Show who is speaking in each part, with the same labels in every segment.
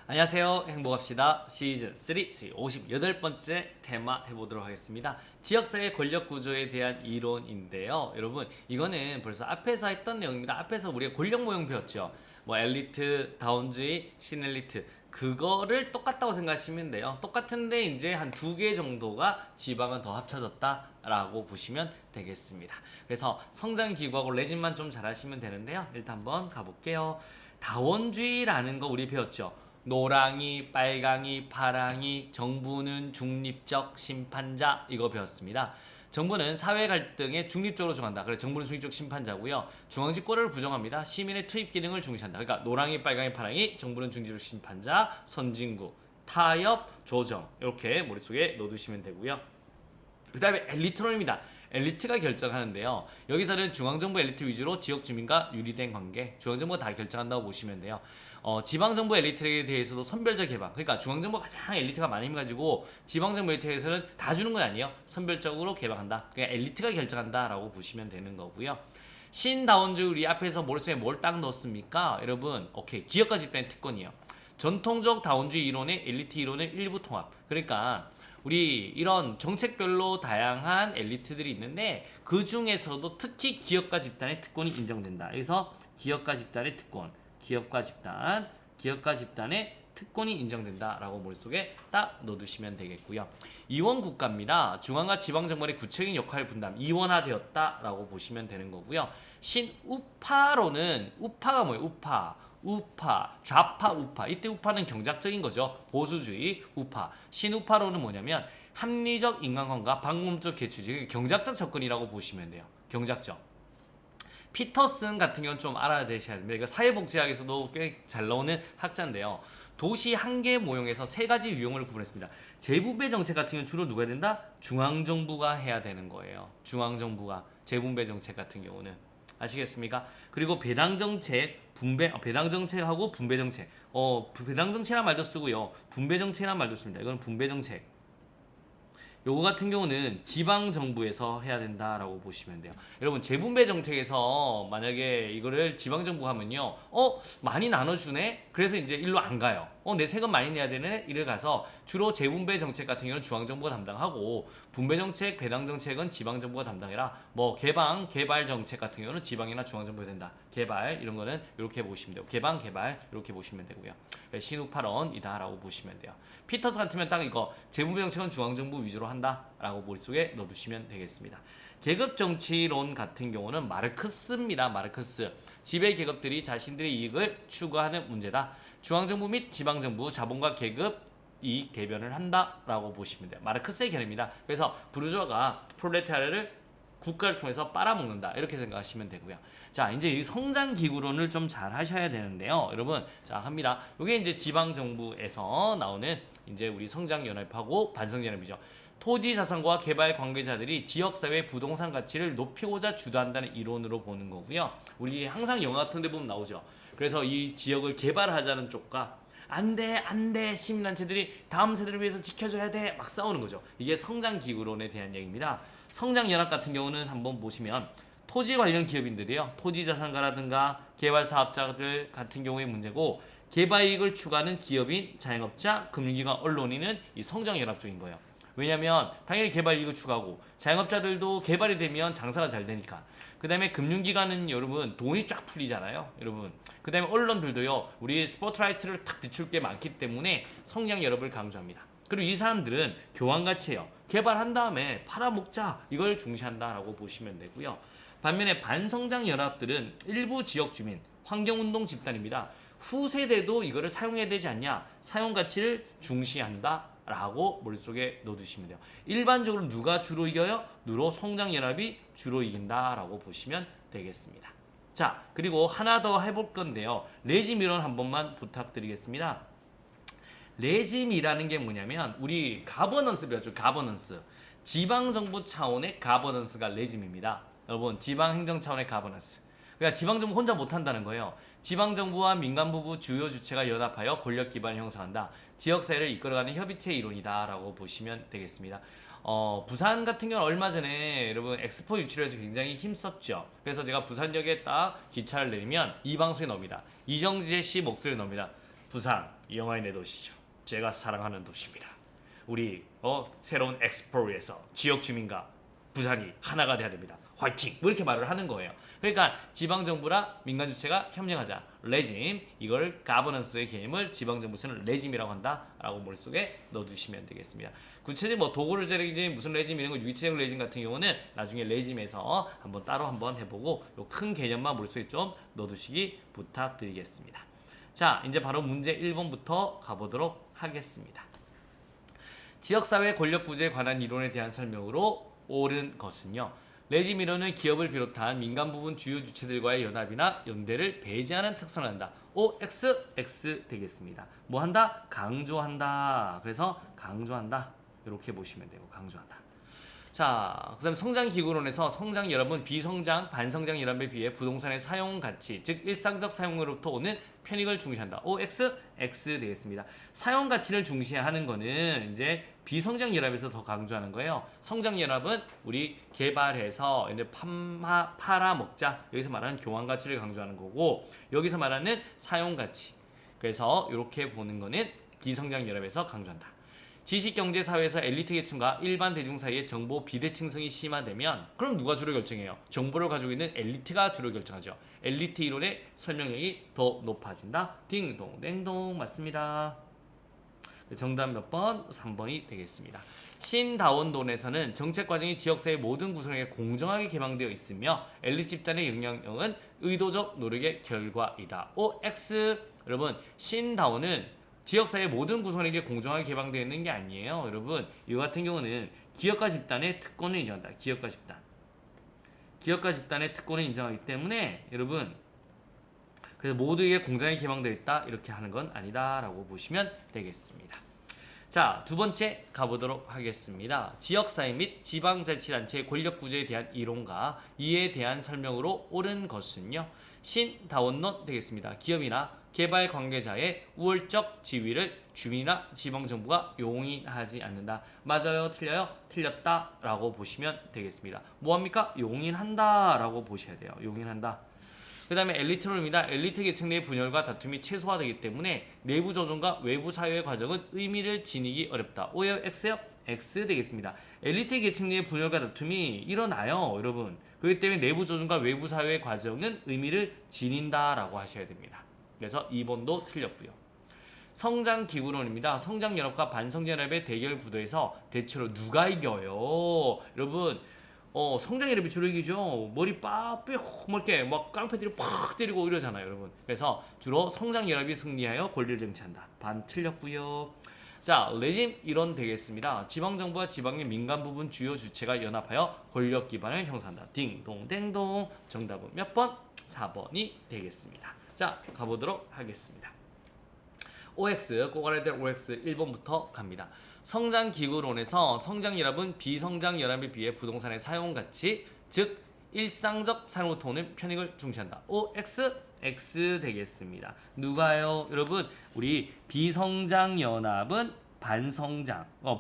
Speaker 1: 안녕하세요. 행복합시다. 시즌 3 저희 58번째 테마 해보도록 하겠습니다. 지역사회 권력 구조에 대한 이론인데요. 여러분 이거는 벌써 앞에서 했던 내용입니다. 앞에서 우리가 권력 모형 배웠죠. 뭐 엘리트, 다운주의, 신엘리트 그거를 똑같다고 생각하시면 돼요. 똑같은데 이제 한 2개 정도가 지방은 더 합쳐졌다라고 보시면 되겠습니다. 그래서 성장기구하고 레진만 좀 잘하시면 되는데요. 일단 한번 가볼게요. 다원주의라는 거 우리 배웠죠. 노랑이, 빨강이, 파랑이, 정부는 중립적 심판자 이거 배웠습니다. 정부는 사회 갈등에 중립적으로 중한다. 그래서 정부는 중립적 심판자고요. 중앙집권을 부정합니다. 시민의 투입 기능을 중시한다. 그러니까 노랑이, 빨강이, 파랑이, 정부는 중립적 심판자, 선진국, 타협, 조정 이렇게 머릿속에 넣어두시면 되고요. 그 다음에 엘리트론입니다. 엘리트가 결정하는데요. 여기서는 중앙정부 엘리트 위주로 지역 주민과 유리된 관계, 중앙정부가 다 결정한다고 보시면 돼요. 지방정부 엘리트에 대해서도 선별적 개방. 그러니까 중앙정부가 가장 엘리트가 많이 가지고 지방정부 엘리트에서는 다 주는 건 아니에요. 선별적으로 개방한다. 그러니까 엘리트가 결정한다라고 보시면 되는 거고요. 신다운주의 우리 앞에서 머릿속에 뭘 딱 넣었습니까? 여러분, 오케이. 기업가 집단의 특권이에요. 전통적 다운주의 이론의 엘리트 이론의 일부 통합. 그러니까 우리 이런 정책별로 다양한 엘리트들이 있는데 그 중에서도 특히 기업가 집단의 특권이 인정된다. 그래서 기업가 집단의 특권, 기업가 집단의 특권이 인정된다라고 머릿속에 딱 넣어두시면 되겠고요. 이원 국가입니다. 중앙과 지방정부의 구체적인 역할 분담, 이원화되었다라고 보시면 되는 거고요. 신우파로는 우파가 뭐예요? 우파, 좌파, 우파. 이때 우파는 경작적인 거죠. 보수주의, 우파. 신우파로는 뭐냐면 합리적 인간관계와 방법적 개취주의, 경작적 접근이라고 보시면 돼요. 경작적. 피터슨 같은 경우는 좀 알아야 되셔야 됩니다. 이거 사회복지학에서도 꽤 잘 나오는 학자인데요. 도시 한 개 모형에서 3가지 유형을 구분했습니다. 재분배 정책 같은 경우는 주로 누가 해야 된다? 중앙정부가 해야 되는 거예요. 중앙정부가 재분배 정책 같은 경우는. 아시겠습니까? 그리고 배당 정책, 배당 정책하고 분배 정책. 배당 정책이라는 말도 쓰고요. 분배 정책이라는 말도 씁니다. 이건 분배 정책. 요거 같은 경우는 지방 정부에서 해야 된다라고 보시면 돼요. 여러분 재분배 정책에서 만약에 이거를 지방 정부 하면요, 많이 나눠주네. 그래서 이제 일로 안 가요. 내 세금 많이 내야 되네. 이를 가서 주로 재분배 정책 같은 경우는 중앙 정부가 담당하고 분배 정책, 배당 정책은 지방 정부가 담당해라. 뭐 개발 정책 같은 경우는 지방이나 중앙 정부가 된다. 개발 이런 거는 이렇게 보시면 돼요. 개발 이렇게 보시면 되고요. 신우파론이다라고 보시면 돼요. 피터스 같으면 딱 이거 재분배 정책은 중앙 정부 위주로 한다라고 머릿속에 넣어두시면 되겠습니다. 계급 정치론 같은 경우는 마르크스입니다. 마르크스. 지배 계급들이 자신들의 이익을 추구하는 문제다. 중앙정부 및 지방정부 자본과 계급 이익 대변을 한다라고 보시면 돼요. 마르크스의 견해입니다. 그래서 부르주아가 프롤레타리아를 국가를 통해서 빨아먹는다 이렇게 생각하시면 되고요. 자, 이제 이 성장 기구론을 좀 잘 하셔야 되는데요. 여러분, 자 합니다. 이게 이제 지방 정부에서 나오는 이제 우리 성장 연합하고 반성 연합이죠. 토지 자산과 개발 관계자들이 지역사회 부동산 가치를 높이고자 주도한다는 이론으로 보는 거고요. 우리 항상 영화 같은 데 보면 나오죠. 그래서 이 지역을 개발하자는 쪽과 안돼 시민단체들이 다음 세대를 위해서 지켜줘야 돼 막 싸우는 거죠. 이게 성장기구론에 대한 얘기입니다. 성장연합 같은 경우는 한번 보시면 토지 관련 기업인들이요, 토지자산가라든가 개발사업자들 같은 경우의 문제고, 개발이익을 추구하는 기업인, 자영업자, 금융기관, 언론인은 이 성장연합 쪽인 거예요. 왜냐면 당연히 개발이익을 추구하고 자영업자들도 개발이 되면 장사가 잘 되니까. 그 다음에 금융기관은 여러분 돈이 쫙 풀리잖아요. 여러분 그 다음에 언론들도요, 우리 스포트라이트를 탁 비출 게 많기 때문에 성장연합을 강조합니다. 그리고 이 사람들은 교환가치예요. 개발한 다음에 팔아먹자 이걸 중시한다라고 보시면 되고요. 반면에 반성장연합들은 일부 지역 주민, 환경운동 집단입니다. 후세대도 이거를 사용해야 되지 않냐, 사용가치를 중시한다 라고 머릿속에 넣어두시면 돼요. 일반적으로 누가 주로 이겨요? 누로 성장연합이 주로 이긴다라고 보시면 되겠습니다. 자, 그리고 하나 더 해볼 건데요. 레짐 이론 한 번만 부탁드리겠습니다. 레짐이라는 게 뭐냐면 우리 가버넌스 배웠죠. 가버넌스. 지방정부 차원의 가버넌스가 레짐입니다. 여러분 지방행정 차원의 가버넌스. 그러니까 지방정부 혼자 못한다는 거예요. 지방정부와 민간부부 주요 주체가 연합하여 권력 기반을 형성한다. 지역사회를 이끌어가는 협의체 이론이다라고 보시면 되겠습니다. 부산 같은 경우는 얼마 전에 여러분 엑스포 유치를 해서 굉장히 힘썼죠. 그래서 제가 부산역에 딱 기차를 내리면 이 방송에 나옵니다. 이정재 씨 목소리 나옵니다. 부산 영화의 내 도시죠. 제가 사랑하는 도시입니다. 우리 새로운 엑스포에서 지역 주민과 부산이 하나가 돼야 됩니다. 화이팅! 뭐 이렇게 말을 하는 거예요. 그러니까 지방정부랑 민간주체가 협력하자. 레짐, 이걸 가버넌스의 개념을 지방정부체는 레짐이라고 한다라고 머릿속에 넣어두시면 되겠습니다. 구체적인 뭐 도구를 레짐, 무슨 레짐 이런 거 유기체적 레짐 같은 경우는 나중에 레짐에서 한번 따로 한번 해보고 요 큰 개념만 머릿속에 좀 넣어두시기 부탁드리겠습니다. 자, 이제 바로 문제 1번부터 가보도록 하겠습니다. 지역사회 권력구조에 관한 이론에 대한 설명으로 옳은 것은요. 레짐 이론은 기업을 비롯한 민간 부분 주요 주체들과의 연합이나 연대를 배제하는 특성을 한다. X 되겠습니다. 뭐 한다? 강조한다. 그래서 강조한다. 이렇게 보시면 되고 강조한다. 자, 그 다음에 성장기구론에서 성장 연합은 비성장, 반성장 연합에 비해 부동산의 사용 가치, 즉 일상적 사용으로부터 오는 편익을 중시한다. X 되겠습니다. 사용 가치를 중시하는 거는 이제 비성장 연합에서 더 강조하는 거예요. 성장 연합은 우리 개발해서 이제 팔아 먹자. 여기서 말하는 교환 가치를 강조하는 거고, 여기서 말하는 사용 가치. 그래서 이렇게 보는 거는 비성장 연합에서 강조한다. 지식경제사회에서 엘리트 계층과 일반 대중 사이의 정보 비대칭성이 심화되면 그럼 누가 주로 결정해요? 정보를 가지고 있는 엘리트가 주로 결정하죠. 엘리트 이론의 설명력이 더 높아진다. 딩동 댕동 맞습니다. 정답 몇 번? 3번이 되겠습니다. 신다원론에서는 정책 과정이 지역사회 모든 구성에게 공정하게 개방되어 있으며 엘리트 집단의 영향력은 의도적 노력의 결과이다. X 여러분 신다원은 지역사회 모든 구성에게 공정하게 개방되어 있는 게 아니에요. 여러분 이거 같은 경우는 기업가 집단의 특권을 인정한다. 기업가 집단의 특권을 인정하기 때문에 여러분 그래서 모두에게 공정하게 개방되어 있다 이렇게 하는 건 아니다라고 보시면 되겠습니다. 자, 두 번째 가보도록 하겠습니다. 지역사회 및 지방자치단체의 권력구조에 대한 이론과 이에 대한 설명으로 옳은 것은요. 신다원론 되겠습니다. 기업이나 개발 관계자의 우월적 지위를 주민이나 지방정부가 용인하지 않는다. 맞아요? 틀려요? 틀렸다라고 보시면 되겠습니다. 뭐합니까? 용인한다라고 보셔야 돼요. 용인한다. 그 다음에 엘리트론입니다. 엘리트 계층 내 분열과 다툼이 최소화되기 때문에 내부 조정과 외부 사회의 과정은 의미를 지니기 어렵다. O요? X요? X 되겠습니다. 엘리트 계층 내 분열과 다툼이 일어나요. 여러분. 그렇기 때문에 내부 조정과 외부 사회의 과정은 의미를 지닌다라고 하셔야 됩니다. 그래서 2번도 틀렸고요. 성장기구론입니다. 성장연합과 반성연합의 대결 구도에서 대체로 누가 이겨요? 여러분 성장연합이 주로 이기죠. 머리 빡 이렇게 막 깡패들이 팍 때리고 이러잖아요. 여러분. 그래서 주로 성장연합이 승리하여 권리를 쟁취한다. 반 틀렸고요. 자, 레짐 이론 되겠습니다. 지방정부와 지방의 민간 부분 주요 주체가 연합하여 권력 기반을 형성한다. 딩동댕동. 정답은 몇 번? 4번이 되겠습니다. 자, 가보도록 하겠습니다. OX, 꼭 알아야 될 OX 1번부터 갑니다. 성장기구론에서 성장연합은 비성장연합에 비해 부동산의 사용가치, 즉 일상적 사용부터 오는 편익을 중시한다. OX, X 되겠습니다. 누가요? 여러분, 우리 비성장연합은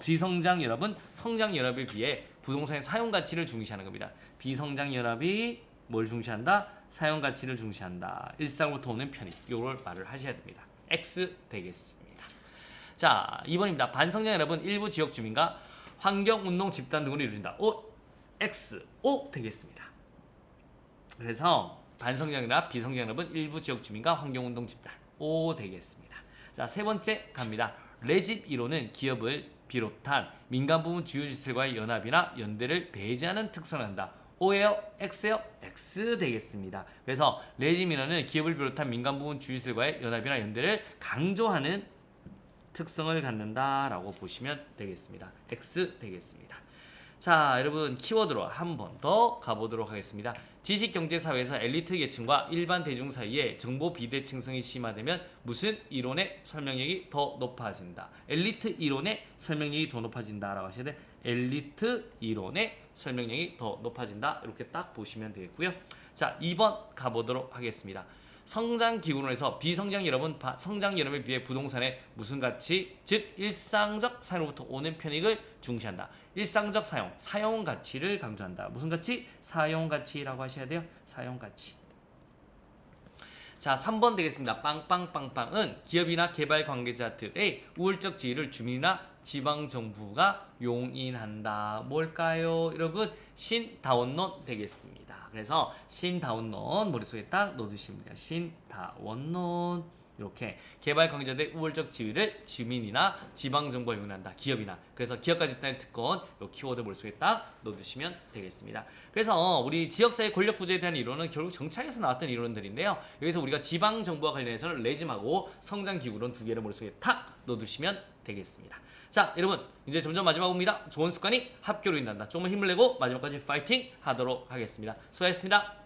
Speaker 1: 비성장연합은 성장연합에 비해 부동산의 사용가치를 중시하는 겁니다. 비성장연합이 뭘 중시한다? 사용가치를 중시한다. 일상부터 오는 편익. 요걸 말을 하셔야 됩니다. X 되겠습니다. 자, 2번입니다. 반성장연합은 일부 지역 주민과 환경운동 집단 등으로 이루어진다. O, X, O 되겠습니다. 그래서 반성장연합, 비성장연합은 일부 지역 주민과 환경운동 집단. O 되겠습니다. 자, 세 번째 갑니다. 레짐 이론은 기업을 비롯한 민간 부문 주요 주체들과의 연합이나 연대를 배제하는 특성을 한다. O예요? X예요? X 되겠습니다. 그래서 레짐 이론은 기업을 비롯한 민간 부문 주주들과의 연합이나 연대를 강조하는 특성을 갖는다라고 보시면 되겠습니다. X 되겠습니다. 자, 여러분 키워드로 한 번 더 가보도록 하겠습니다. 지식경제사회에서 엘리트 계층과 일반 대중 사이에 정보 비대칭성이 심화되면 무슨 이론의 설명력이 더 높아진다. 엘리트 이론의 설명력이 더 높아진다라고 하셔야 돼. 엘리트 이론의 설명력이 더 높아진다. 이렇게 딱 보시면 되겠고요. 자, 2번 가보도록 하겠습니다. 성장기구론에서 비성장연합은 성장연합에 비해 부동산의 무슨 가치? 즉 일상적 사용으로부터 오는 편익을 중시한다. 일상적 사용 가치를 강조한다. 무슨 가치? 사용 가치라고 하셔야 돼요. 사용 가치. 자, 3번 되겠습니다. 빵빵빵빵은 기업이나 개발 관계자들의 우월적 지위를 주민이나 지방 정부가 용인한다. 뭘까요? 여러분, 신다원론 되겠습니다. 그래서 신다원론 머릿속에 딱 넣어두시면 돼요. 신다원론. 이렇게 개발 관계자들의 우월적 지위를 주민이나 지방 정부가 용인한다. 기업이나. 그래서 기업까지 있다는 특권 요 키워드 머릿속에 딱 넣어두시면 되겠습니다. 그래서 우리 지역사회 권력 구조에 대한 이론은 결국 정착에서 나왔던 이론들인데요. 여기서 우리가 지방 정부와 관련해서는 레짐하고 성장 기구론 두 개를 머릿속에 탁 넣어두시면 되겠습니다. 자, 여러분 이제 점점 마지막 옵니다. 좋은 습관이 합교로 인한다. 조금만 힘을 내고 마지막까지 파이팅 하도록 하겠습니다. 수고하셨습니다.